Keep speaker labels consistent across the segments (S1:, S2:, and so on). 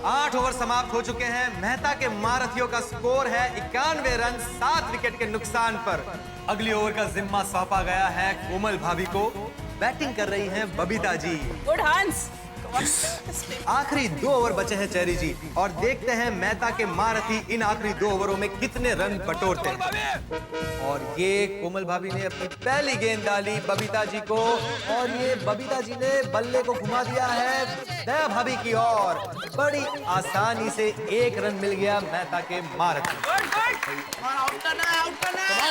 S1: आठ ओवर समाप्त हो चुके हैं। मेहता के महारथियों का स्कोर है 91 रन 7 विकेट के नुकसान पर। अगली ओवर का जिम्मा सौंपा गया है कोमल भाभी को। बैटिंग कर रही हैं बबीता जी।
S2: गुड हंस।
S1: आखिरी 2 ओवर बचे हैं चेरी जी, और देखते हैं मेहता के महारथी इन आखिरी 2 ओवरों में कितने रन बटोरते हैं। और ये कोमल भाभी ने अपनी पहली गेंद डाली बबीता जी को, और ये बबीता जी ने बल्ले को घुमा दिया है दया भाभी की ओर। बड़ी आसानी से 1 रन मिल गया मेहता के महारथी।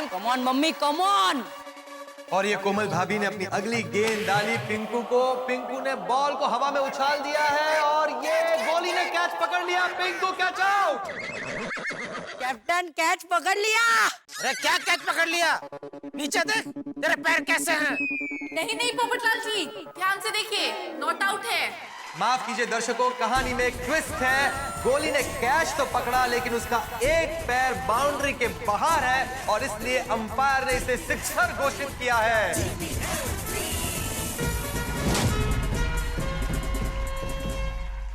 S2: Come on mummy, come on.
S1: और ये कोमल भाभी ने अपनी अगली गेंद डाली पिंकू को। पिंकू ने बॉल को हवा में उछाल दिया है, और ये गोली ने कैच पकड़ लिया। Pinku catch out.
S2: Captain catch पकड़ लिया।
S3: अरे क्या कैच पकड़ लिया? नीचे देख, तेरे पैर कैसे हैं?
S4: नहीं पोपटलाल जी, ध्यान से देखिए, नॉट आउट है।
S1: माफ कीजिए दर्शकों, कहानी में एक ट्विस्ट है। गोली ने कैच तो पकड़ा, लेकिन उसका एक पैर बाउंड्री के बाहर है, और इसलिए अंपायर ने इसे सिक्सर घोषित किया है।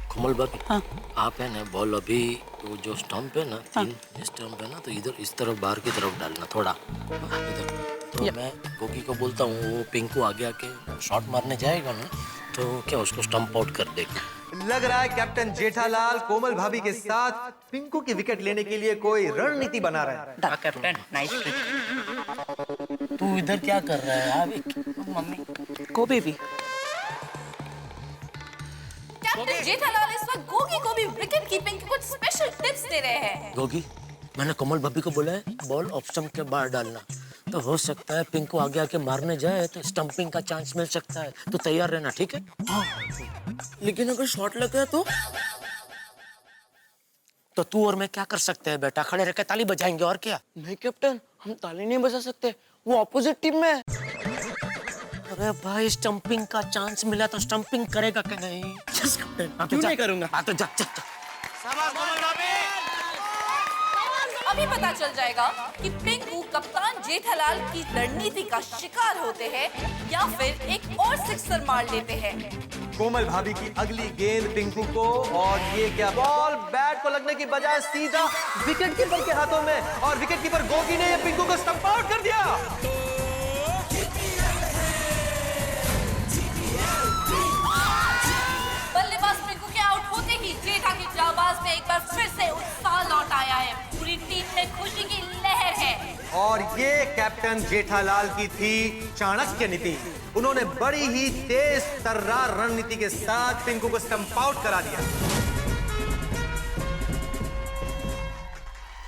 S3: कोमल भाभी, हाँ? आप है ना बॉल अभी वो जो स्टंप है ना, तीन स्टंप है ना, तो इधर इस तरफ बाहर की तरफ डालना थोड़ा इधर। तो मैं गोगी को बोलता हूँ, वो पिंकू आगे आके शॉट मारने जाएगा ना, तो क्या उसको स्टंप आउट कर देगा।
S1: लग रहा है कैप्टन जेठालाल कोमल भाभी के साथ पिंकू की विकेट लेने के लिए कोई रणनीति बना रहा है।
S2: Captain nice trick.
S3: तू इधर क्या कर रहा है?
S2: मम्मी को बेबी।
S4: कैप्टन जेठालाल इस वक्त गोगी को भी विकेट कीपिंग के कुछ स्पेशल टिप्स दे रहे हैं।
S3: गोगी, मैंने कोमल भाभी को बोला है बॉल ऑफ स्टंप के बाहर डालना, तो हो सकता है पिंकू आगे आके मारने जाए तो स्टंपिंग का चांस मिल सकता है, तो तैयार रहना, ठीक है? हाँ। लेकिन अगर शॉट लग गया तो तू और मैं क्या कर सकते हैं बेटा? खड़े रहकर ताली बजाएंगे और क्या?
S2: नहीं कैप्टन, हम ताली नहीं बजा सकते, वो ऑपोजिट टीम में है।
S3: अरे भाई, स्टंपिंग का चांस मिला तो स्टंपिंग करेगा क्या? नहीं यस कैप्टन,
S2: क्यों नहीं करूंगा?
S3: हाँ तो जा।
S4: अभी पता चल जाएगा कि पिंकू कप्तान जेठालाल की रणनीति का शिकार होते हैं या फिर एक और सिक्सर मार लेते हैं।
S1: कोमल भाभी की अगली गेंद पिंकू को, और ये क्या बॉल बैट को लगने की बजाय सीधा विकेट कीपर के हाथों में, और विकेट कीपर गोगी ने पिंकू को स्टंप आउट कर दिया।
S4: बल्लेबाज पिंकू के आउट होते ही जेठा की जाबाज में एक बार फिर से उत्साह लौट आया है। पूरी टीम में खुशी की लहर है।
S1: और ये कैप्टन जेठालाल की थी चाणक्य नीति। उन्होंने बड़ी ही तेज तर्रार रणनीति के साथ पिंकू को स्टंप आउट करा दिया।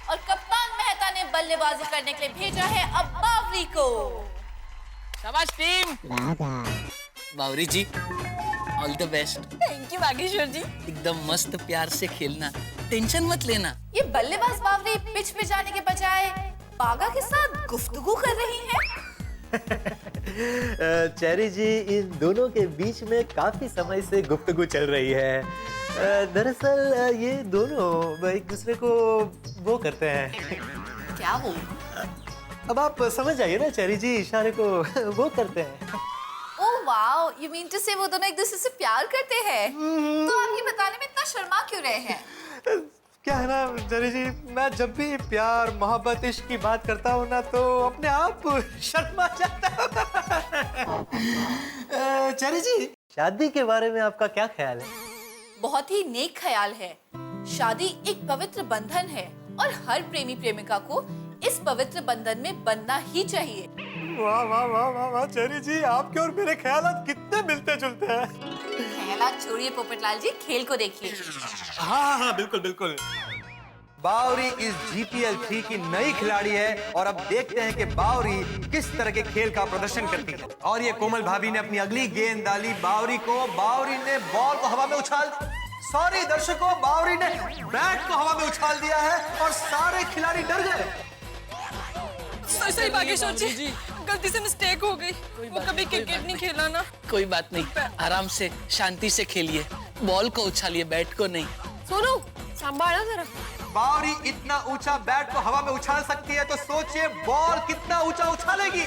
S4: और कप्तान मेहता ने बल्लेबाजी करने के लिए भेजा है अब बावरी को।
S2: शाबाश team.
S5: Bawri ji, all the best.
S4: Thank you Bageshwar ji.
S5: एकदम मस्त प्यार से खेलना, टेंशन मत लेना।
S4: ये बल्लेबाज बावरी पिच पे जाने के बजाय बागा के साथ गुफ्तगू कर रही है।
S1: चेरी जी, इन दोनों के बीच में काफी समय से गुफ्तगू चल रही है। दरअसल ये दोनों एक दूसरे को वो करते हैं।
S4: क्या वो?
S1: अब आप समझ जाइए ना चेरी जी, इशारे को वो करते हैं।
S4: Oh wow, you mean to say वो दोनों एक दूसरे से प्यार करते हैं? तो आप ये बताने में इतना शर्मा क्यों रहे हैं?
S1: क्या है ना चेरी जी, मैं जब भी प्यार मोहब्बत इश्क की बात करता हूँ ना, तो अपने आप शर्मा जाता हूँ। चेरी जी, शादी के बारे में आपका क्या ख्याल है?
S4: बहुत ही नेक ख्याल है। शादी एक पवित्र बंधन है और हर प्रेमी प्रेमिका को इस पवित्र बंधन में बनना ही चाहिए।
S1: वाह वाह वाह वाह वाह चेरी जी, आपके और मेरे ख्यालात कितने मिलते जुलते हैं।
S4: ख्यालात छोड़िए पोपटलाल जी, खेल को देखिए।
S1: हाँ हाँ बिल्कुल बिल्कुल। बावरी इस GPL 3 की नई खिलाड़ी है, और अब देखते हैं कि बावरी किस तरह के खेल का प्रदर्शन करती है। और ये कोमल भाभी ने अपनी अगली गेंद डाली बावरी को। बावरी ने बॉल को हवा में उछाल, सॉरी दर्शकों, बावरी ने बैट को हवा में उछाल दिया है, और सारे खिलाड़ी डर गए।
S6: सही बागेश्वर जी, गलती से मिस्टेक हो गई। वो कभी क्रिकेट नहीं खेला ना।
S5: कोई बात नहीं, आराम से शांति से खेलिए, बॉल को उछालिए, बैट को नहीं।
S6: सोनू संभाला जरा।
S1: बावरी इतना ऊंचा बैट को हवा में उछाल सकती है, तो सोचिए बॉल कितना ऊंचा उछालेगी।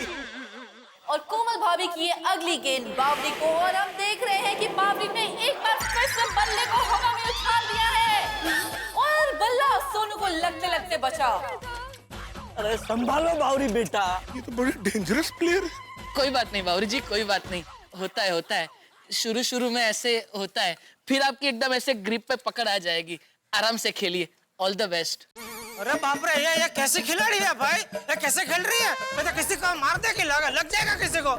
S4: और कोमल भाभी की ये अगली गेंद बावरी को, और हम देख रहे हैं कि बावरी ने एक बार फिर से बल्ले को हवा में उछाल दिया है और बल्ला सोनू को लगते लगते बचा।
S2: अरे संभालो बावरी बेटा।
S7: ये तो बड़ी डेंजरस प्लेयर है।
S5: कोई बात नहीं बावरी जी, कोई बात नहीं, होता है। शुरू शुरू में ऐसे होता है, फिर आपकी एकदम ऐसे ग्रिप पे पकड़ आ जाएगी। आराम से खेलिए। All the best.
S8: अरे बाप रे, ये कैसी खिलाड़ी है भाई? ये कैसे खेल रही है? ये तो किसी को मार दे के लग जाएगा किसी को।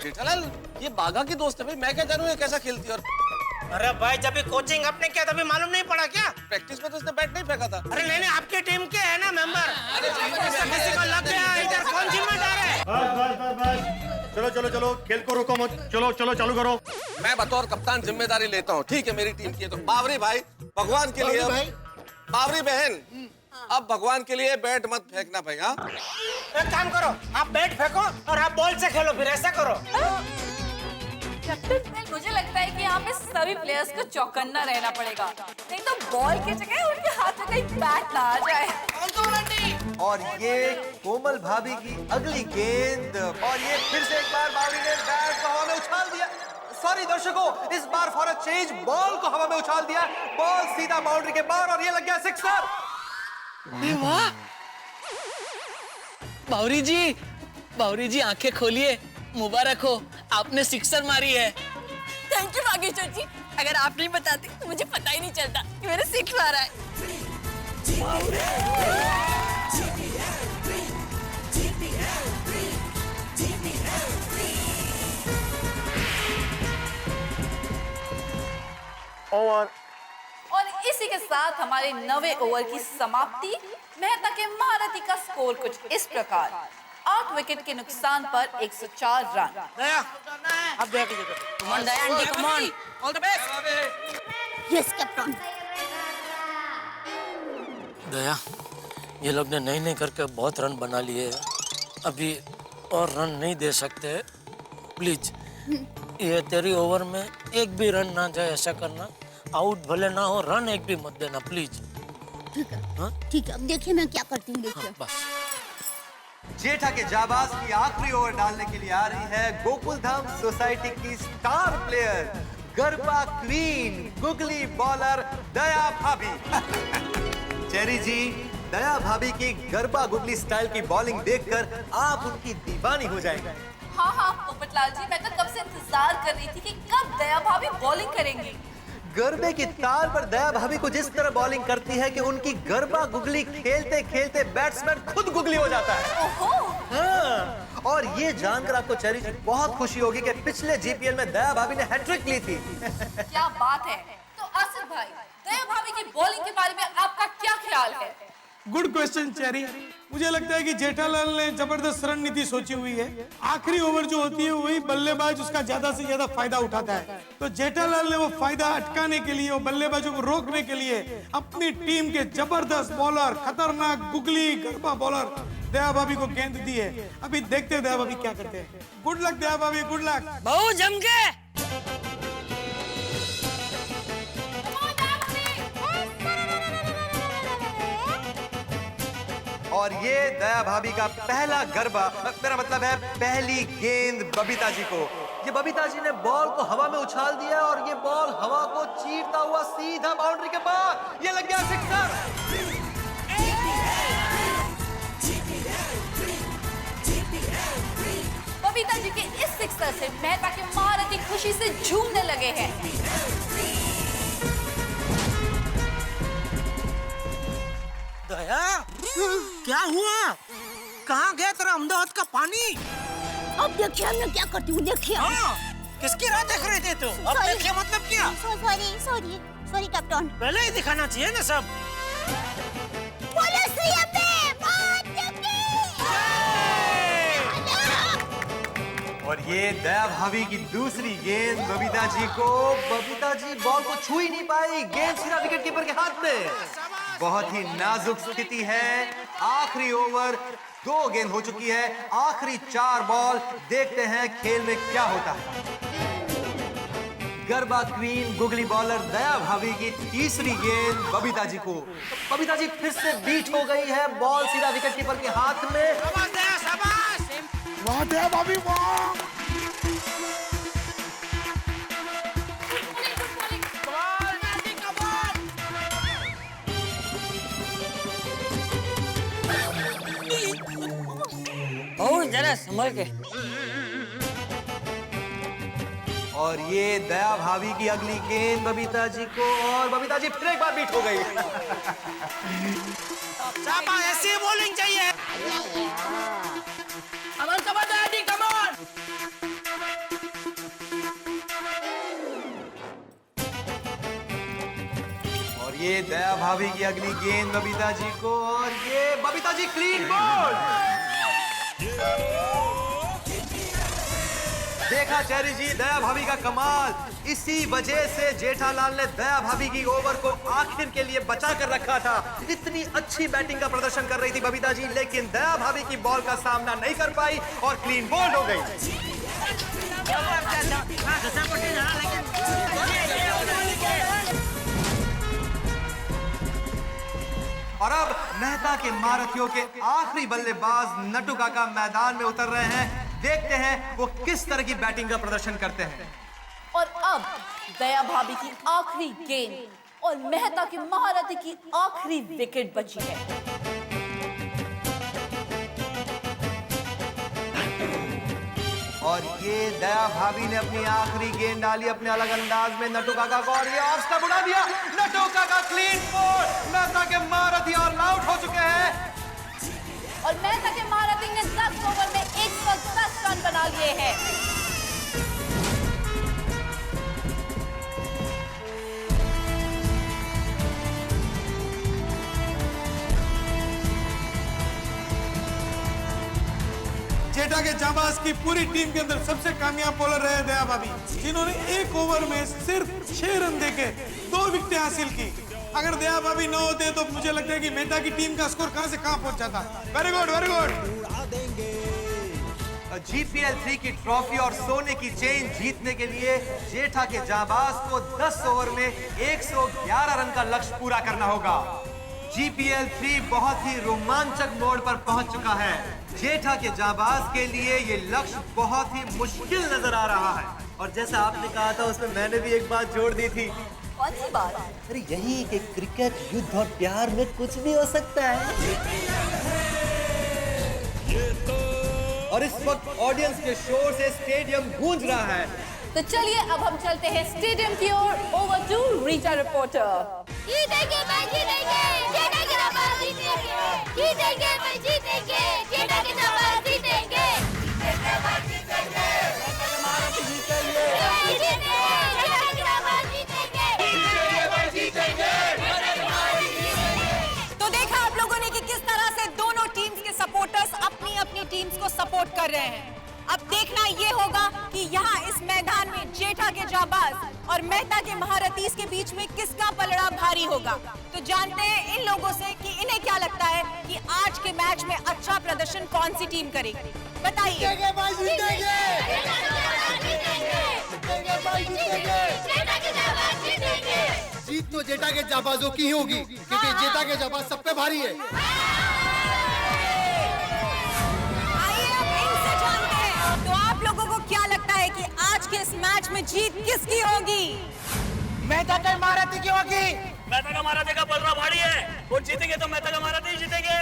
S9: जेठालाल, ये बाघा की दोस्त है भाई, मैं क्या जानूं ये कैसा खेलती है। और
S8: अरे भाई, जब भी कोचिंग आपने किया तभी मालूम नहीं पड़ा क्या?
S9: प्रैक्टिस में तो उसने बैट नहीं फेंका था।
S8: अरे नहीं, आपकी टीम के है ना मेंबर, किसी को लग गया इधर, कौन जिम्मेदार है?
S7: बस चलो खेल को रोको मत, चलो चालू करो।
S9: मैं बतौर कप्तान जिम्मेदारी लेता हूँ, ठीक है मेरी टीम की है तो। बावरी भाई, भगवान के लिए बावरी बहन, अब भगवान के लिए बैट मत फेंकना भाई। हाँ,
S8: एक काम करो, आप बैट फेंको और आप बॉल से खेलो, फिर ऐसा करो।
S4: कैप्टन, मुझे लगता है कि यहाँ पे सभी प्लेयर्स को चौकन्ना रहना पड़ेगा, नहीं तो बॉल की जगह उनके हाथ में कहीं बैट ना आ जाए।
S1: और ये कोमल भाभी की अगली गेंद, और ये फिर से एक बार बावरी ने बैट को हवा में उछाल दिया। सॉरी दर्शकों, इस बार फॉर अ चेंज बॉल को हवा में उछाल दिया। बॉल सीधा बाउंड्री के बाहर और ये लग गया सिक्सर।
S5: वाह बावरी जी आंखें खोलिए, मुबारक हो, आपने सिक्सर मारी है।
S6: थैंक यू बागेश्वर जी, अगर आप नहीं बताते तो मुझे पता ही नहीं चलता कि मेरे 6 आ रहा है।
S4: और इसी के साथ हमारे 9वें ओवर की समाप्ति। मेहता के महारथी का स्कोर कुछ इस प्रकार, 8 विकेट के नुकसान पर 104 रन।
S8: दया, अब दया कीजिए।
S6: Come on Daya aunty, come on.
S8: All the best.
S6: Yes captain.
S3: Daya, ये लोग ने नहीं करके बहुत रन बना लिए हैं, अभी और रन नहीं दे सकते। प्लीज ये तेरी ओवर में एक भी रन ना जाए, ऐसा करना। आउट भले ना हो, रन एक भी मत देना प्लीज।
S10: ठीक है,
S3: हाँ?
S10: ठीक है, अब देखिए मैं क्या करती हूँ, देखिए।
S3: हाँ, बस।
S1: जेठा के जाबाज की आखिरी ओवर डालने के लिए आ रही है गोकुलधाम सोसाइटी की star player, garba queen, googly bowler Daya भाभी। चेरी जी, दया भाभी की गरबा गुगली स्टाइल की बॉलिंग देखकर आप उनकी दीवानी हो जाएंगे।
S4: हाँ पोपटलाल जी, मैं तो कब से इंतजार कर रही थी कि कब दया भाभी बॉलिंग करेंगी।
S1: गरबे की ताल पर दया भाभी को जिस तरह बॉलिंग करती है कि उनकी गरबा गुगली खेलते खेलते बैट्समैन खुद गुगली हो जाता है।
S4: ओहो।
S1: हाँ, और ये जानकर आपको चेरी जी बहुत खुशी होगी कि पिछले जीपीएल में दया भाभी ने हैट्रिक ली थी।
S4: क्या बात है। तो आसिफ भाई, दया भाभी की बॉलिंग के बारे में आपका क्या ख्याल है?
S11: Good question cherry. मुझे लगता है कि जेठालाल ने जबरदस्त रणनीति सोची हुई है। आखिरी ओवर जो होती है वही बल्लेबाज उसका ज्यादा से ज्यादा फायदा उठाता है, तो जेठालाल ने वो फायदा अटकाने के लिए, वो बल्लेबाजों को रोकने के लिए अपनी टीम के जबरदस्त बॉलर, खतरनाक गुगली गरबा बॉलर दया भाभी को गेंद दी है। अभी देखते हैं दया भाभी क्या करते हैं। गुड लक दया भाभी, गुड लक।
S6: बहुत जम के।
S1: और ये दया भाभी का पहला गरबा, मेरा मतलब है पहली गेंद बबीता जी को। ये बबीता जी ने बॉल को हवा में उछाल दिया और ये बॉल हवा को चीरता हुआ सीधा बाउंड्री के बाहर, ये लग गया सिक्सर।
S4: बबीता जी के इस सिक्सर से मेहता के महारथी खुशी से झूमने लगे हैं।
S8: दया, क्या हुआ? कहाँ गया तेरा अहमदाबाद का पानी?
S10: अब देखिए मैं क्या करती हूँ, देखिए।
S8: हाँ, किसकी राह देख रहे थे तू? अब देखिए मतलब क्या?
S10: Sorry captain.
S8: पहले ही दिखाना चाहिए ना सब।
S1: और ये दया भाभी की दूसरी गेंद बबीता जी को। बबीता जी बॉल को छू ही नहीं पाई, गेंद सीधा विकेट कीपर के हाथ में। बहुत ही नाजुक स्थिति है। आखिरी ओवर, 2 गेंद हो चुकी है, आखिरी 4 बॉल। देखते हैं खेल में क्या होता है। Garba queen googly bowler Daya भाभी की तीसरी गेंद बबीता जी को। बबीता जी फिर से बीट हो गई है, बॉल सीधा विकेट कीपर के हाथ में।
S8: शाबाश दया, शाबाश।
S11: वाह दया भाभी वाह।
S2: और जरा संभल के।
S1: और ये दया भाभी की अगली गेंद बबीता जी को, और बबीता जी फिर एक बार बीट हो गई।
S8: चापा ऐसी बॉलिंग चाहिए।
S1: और ये दया भाभी की अगली गेंद बबीता जी को, और ये बबीता जी क्लीन बोल्ड। देखा चेरी जी दया भाभी का कमाल। इसी वजह से जेठालाल ने दया भाभी की ओवर को आखिर के लिए बचा कर रखा था। इतनी अच्छी बैटिंग का प्रदर्शन कर रही थी बबीता जी, लेकिन दया भाभी की बॉल का सामना नहीं कर पाई और क्लीन बोल्ड हो गई। और अब मेहता के महारथियों के आखिरी बल्लेबाज नटू काका मैदान में उतर रहे हैं। देखते हैं वो किस तरह की बैटिंग का प्रदर्शन करते हैं।
S4: और अब दया भाभी की आखिरी गेंद और मेहता के महारथी की आखिरी विकेट बची है।
S1: और ये दया भाभी ने अपनी आखिरी गेंद डाली अपने अलग अंदाज में नटू काका को, और ये ऑफ स्टंप उड़ा दिया। नटू काका क्लीन बोल्ड। मेहता के महारथी ऑल आउट हो चुके हैं।
S4: और मेहता के महारथी ने 10 ओवर में 110 रन बना लिए हैं।
S11: जेठा के जाबाज की पूरी टीम के अंदर सबसे कामयाब बॉलर रहे दया भाभी, जिन्होंने एक ओवर में सिर्फ 6 रन देके 2 विकेटें हासिल की। अगर दया भाभी न होते तो मुझे लगता है कि मेहता की टीम का स्कोर कहां से कहां पहुंच जाता। Very good very good.
S1: GPL 3 की ट्रॉफी और सोने की चेन जीतने के लिए जेठा के जाबाज को 10 ओवर में 111 रन का लक्ष्य पूरा करना होगा। GPL 3 बहुत ही रोमांचक मोड़ पर पहुंच चुका है। जेठा के जाबाज के लिए ये लक्ष्य बहुत ही मुश्किल नजर आ रहा है। और जैसा आपने कहा था उसमें मैंने भी एक बात जोड़ दी थी।
S4: कौन सी बात?
S1: अरे यही कि क्रिकेट युद्ध और प्यार में कुछ भी हो सकता है। और इस वक्त ऑडियंस के शोर से स्टेडियम गूंज रहा है।
S4: तो चलिए अब हम चलते हैं स्टेडियम की ओर। Over to Rita reporter.
S10: जीतेंगे भाई जीतेंगे, जेठा के जाबाज जीतेंगे, जीतेंगे भाई जीतेंगे, जेठा के जाबाज जीतेंगे, जीतेंगे भाई जीतेंगे, महाराज जीतेंगे, जीतेंगे, जेठा के जाबाज जीतेंगे, जीतेंगे भाई जीतेंगे,
S6: तो देखा आप लोगों ने कि किस तरह से दोनों टीम्स के सपोर्टर्स अपनी अपनी टीम्स को सपोर्ट कर रहे हैं। अब देखना ये होगा कि यहाँ इस मैदान में जेठा के जाबाज और मेहता के महारथी के बीच में किसका पलड़ा भारी होगा। तो जानते हैं इन लोगों से कि इन्हें क्या लगता है कि आज के मैच में अच्छा प्रदर्शन कौन सी टीम करेगी। बताइए।
S12: जीत तो जेठा के जाबाजों की ही होगी, क्योंकि जेठा के जाबाज सब पे भारी है।
S6: तो आप लोगों को क्या लगता है कि आज के इस मैच में जीत किसकी होगी?
S8: मेहता के महारथी की होगी।
S13: मेहता का महारथी का पलड़ा भारी है, वो जीतेंगे तो मेहता का महारथी जीतेंगे।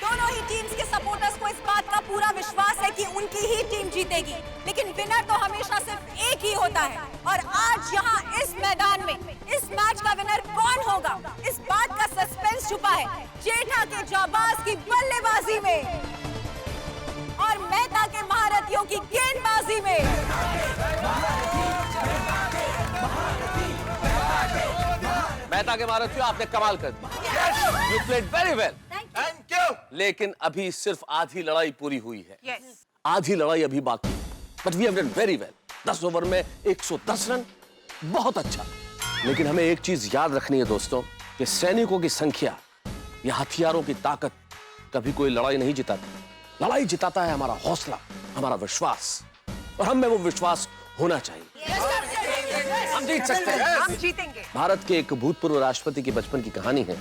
S6: दोनों ही टीम्स के सपोर्टर्स को इस बात का पूरा विश्वास है कि उनकी ही टीम जीतेगी, लेकिन विनर तो हमेशा सिर्फ एक ही होता है। और आज यहाँ इस मैदान में इस मैच का विनर कौन होगा, इस बात का सस्पेंस छुपा है जेठा के जाबाज की बल्लेबाजी में और मेहता के महारथियों की गेंदबाजी में।
S9: मेहता के महारथियों, आपने कमाल कर दिया। You played very well. Thank you. लेकिन अभी सिर्फ आधी लड़ाई पूरी हुई है। आधी लड़ाई अभी बाकी, but we have done very well. 10 over में 110 रन, बहुत अच्छा। लेकिन हमें एक चीज याद रखनी है दोस्तों, कि सैनिकों की संख्या या हथियारों की ताकत कभी कोई लड़ाई नहीं जिताती। लड़ाई जिताता है हमारा हौसला, हमारा विश्वास, और हम में वो विश्वास होना चाहिए। हम जीत सकते हैं,
S6: हम जीतेंगे।
S9: भारत के एक भूतपूर्व राष्ट्रपति की बचपन की कहानी है।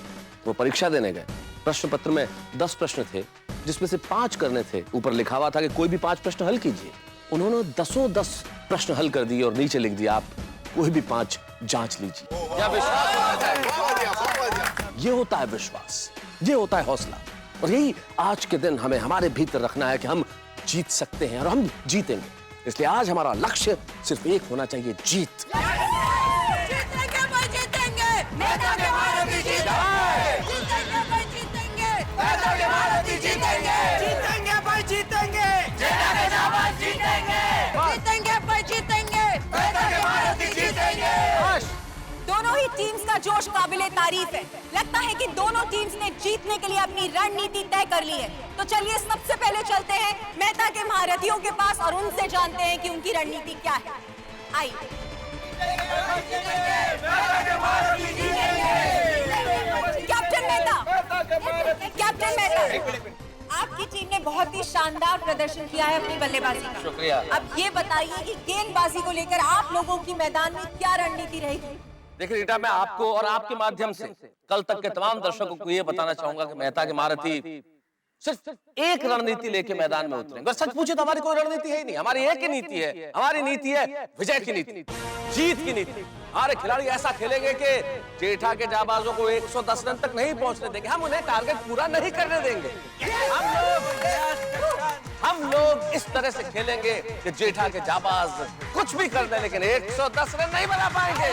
S9: वो परीक्षा देने गए, प्रश्न पत्र में 10 प्रश्न थे, जिसमें से 5 करने थे, ऊपर लिखा हुआ था कि कोई भी 5 प्रश्न हल कीजिए। उन्होंने 10 प्रश्न हल कर दिए और नीचे लिख दिया आप कोई भी 5 जांच लीजिए। क्या विश्वास होता है? ये होता है विश्वास, ये होता है हौसला, और यही आज के दिन हमें हमारे भीतर रखना है कि हम जीत सकते हैं और हम जीतेंगे। इसलिए आज हमारा लक्ष्य सिर्फ एक होना चाहिए, जीत।
S6: जीतेंगे भाई जीतेंगे, मेहता के महारथी जीतेंगे, जीतेंगे भाई जीतेंगे, मेहता के महारथी जीतेंगे, जीतेंगे भाई जीतेंगे, जेठा के जाबाज जीतेंगे, जीतेंगे भाई जीतेंगे, मेहता के महारथी जीतेंगे। दोनों ही टीम्स का जोश काबिले तारीफ है। लगता है कि दोनों टीम्स ने जीतने के लिए अपनी रणनीति तय कर ली है। तो चलिए सबसे पहले चलते हैं मेहता के महारथियों के पास और उनसे जानते हैं कि उनकी रणनीति क्या है। आइए। कैप्टन मेहता, कैप्टन मेहता, आपकी टीम ने बहुत ही शानदार प्रदर्शन किया है अपनी बल्लेबाजी का।
S9: शुक्रिया।
S6: अब ये बताइए कि गेंदबाजी को लेकर आप लोगों की मैदान में क्या रणनीति रहेगी?
S9: देखिए रीटा, मैं आपको और आपके माध्यम से कल तक के तमाम दर्शकों को ये बताना चाहूंगा कि मेहता के महारथी सिर्फ एक रणनीति लेके मैदान में उतरेंगे। अगर सच पूछे तो हमारी कोई रणनीति है ही नहीं, हमारी एक ही नीति है। हमारी नीति है विजय की नीति, जीत की नीति। हमारे खिलाड़ी ऐसा खेलेंगे कि जेठा के जाबाजों को 110 रन तक नहीं पहुंचने देंगे, हम उन्हें टारगेट पूरा नहीं करने देंगे। हम लोग इस तरह से खेलेंगे कि जेठा के जाबाज कुछ भी कर दें लेकिन 110 रन नहीं बना पाएंगे।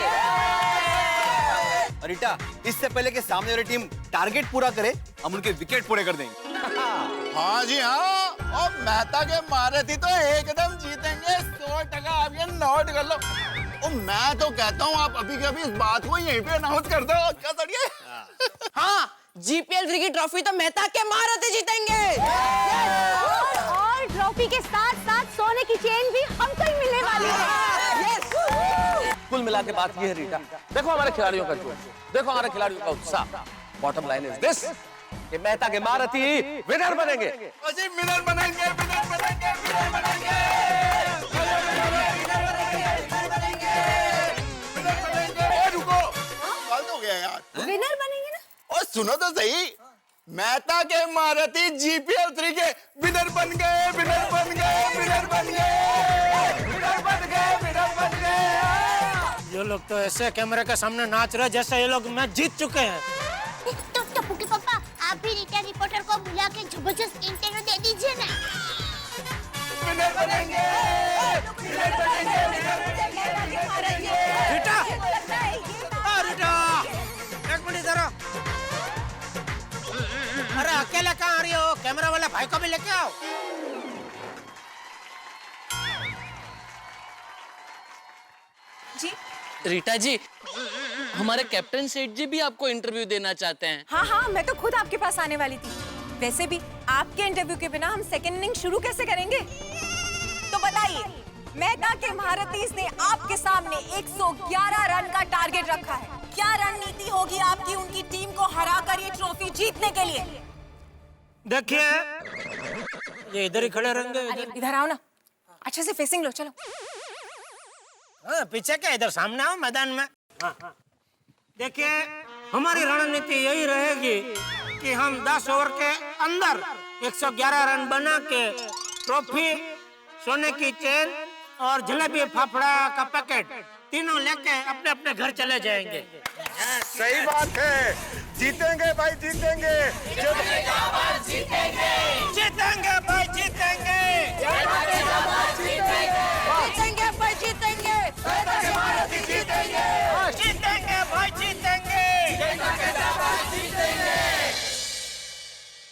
S1: रीटा, इससे पहले कि सामने वाली टीम टारगेट पूरा करे, हम उनके विकेट पूरे कर देंगे।
S14: हाँ जी हाँ, और मेहता के महारथी तो एकदम जीतेंगे, 100% आप ये नोट कर लो। और मैं तो कहता हूँ आप अभी के अभी इस बात को यहीं पे अनाउंस कर दो। क्या सड़िए?
S2: हाँ, जीपीएल 3 की ट्रॉफी तो मेहता के महारथी जीतेंगे।
S10: और ट्रॉफी के साथ साथ सोने की चेन भी हमको ही मिलने वाली है।
S9: कुल मिला के बात ये है रीटा, देखो हमारे खिलाड़ियों का जोश, देखो हमारे खिलाड़ियों का उत्साह। बॉटम लाइन इज दिस कि मेहता के महारथी विनर बनेंगे।
S14: अजी विनर बनेंगे, विनर बनेंगे, विनर बनेंगे, विनर बनेंगे। रुको, गलत हो गया यार।
S6: विनर बनेंगे ना?
S14: और सुनो तो सही, मेहता के महारथी जीपीएल 3 के विनर बन गए, विनर बन गए, विनर बन गए, विनर बन गए, विनर बन गए।
S8: ये लोग तो ऐसे कैमरे के सामने नाच रहे जैसे ये लोग मैच जीत चुके हैं।
S10: तो टप्पू के पापा, आप भी रीटा रिपोर्टर को बुला के जबरदस्त इंटरव्यू दे दीजिए ना।
S14: विनर बनेंगे, विनर बनेंगे, विनर बनेंगे।
S8: रीटा, रीटा, एक मिनट जरा। अरे अकेले कहाँ आ रही हो? कैमरा वाला भाई को भी लेके आओ।
S6: जी
S5: रीटा जी, हमारे कैप्टन सेठ जी भी आपको इंटरव्यू देना चाहते हैं।
S6: हाँ हाँ, मैं तो खुद आपके पास आने वाली थी। वैसे भी आपके इंटरव्यू के बिना हम सेकंड इनिंग शुरू कैसे करेंगे? तो बताइए, मेहता के महारथीज ने आपके सामने 111 रन का टारगेट रखा है। क्या रणनीति होगी आपकी उनकी टीम को हराकर ये ट्रॉफी जीतने के लिए?
S8: देखिए, ये इधर ही खड़े रहेंगे।
S6: इधर आओ ना, अच्छे से फेसिंग लो। चलो
S8: पीछे क्या, इधर सामने आओ मैदान में। देखिए, हमारी रणनीति यही रहेगी कि हम 10 ओवर के अंदर 111 रन बना के ट्रॉफी, सोने की चेन और जलेबी फाफड़ा का पैकेट तीनों लेके अपने अपने घर चले जाएंगे।
S14: सही बात है, जीतेंगे भाई जीतेंगे,
S6: जीतेंगे भाई जीतेंगे,
S8: जीतेंगे भाई जीतेंगे,
S6: जीतेंगे भाई जीतेंगे,
S8: जीतेंगे भाई जीतेंगे।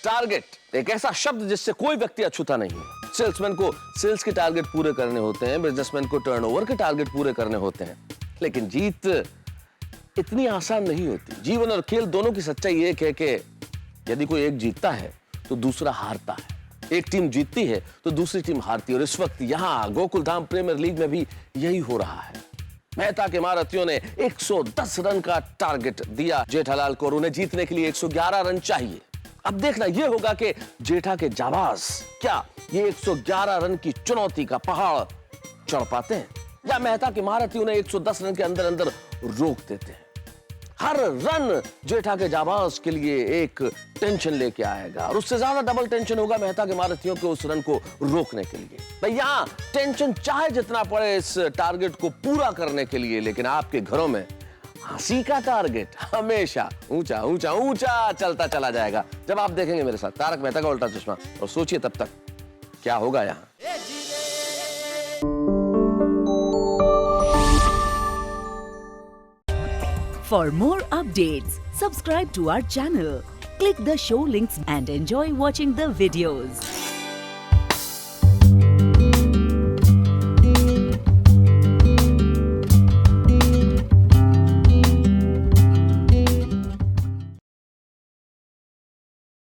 S9: टारगेट एक ऐसा शब्द जिससे कोई व्यक्ति अछूता नहीं है। सेल्समैन को सेल्स के टारगेट पूरे करने होते हैं, बिजनेसमैन को टर्नओवर के टारगेट पूरे करने होते हैं, लेकिन जीत इतनी आसान नहीं होती। जीवन और खेल दोनों की सच्चाई एक है कि यदि कोई एक जीतता है तो दूसरा हारता है, एक टीम जीतती है तो दूसरी टीम हारती है। और इस वक्त यहाँ गोकुलधाम प्रीमियर लीग में भी यही हो रहा है। मेहता के महारथियों ने 110 रन का टारगेट दिया जेठालाल को और उन्हें जीतने के लिए 111 रन चाहिए। अब देखना यह होगा कि जेठा के जाबाज क्या ये 111 रन की चुनौती का पहाड़ चढ़ पाते हैं या मेहता के महारथी उन्हें 110 रन के अंदर अंदर रोक देते हैं। हर रन जेठा के जाबाज के लिए एक टेंशन लेके आएगा और उससे ज्यादा डबल टेंशन होगा मेहता के महारथियों के उस रन को रोकने के लिए। भैया टेंशन चाहे जितना पड़े इस टारगेट को पूरा करने के लिए, लेकिन आपके घरों में हंसी का टारगेट हमेशा ऊंचा ऊंचा ऊंचा चलता चला जाएगा जब आप देखेंगे मेरे साथ तारक मेहता का उल्टा चश्मा। और सोचिए तब तक क्या होगा यहाँ।
S15: For more updates, subscribe to our channel, click the show links and enjoy watching the videos.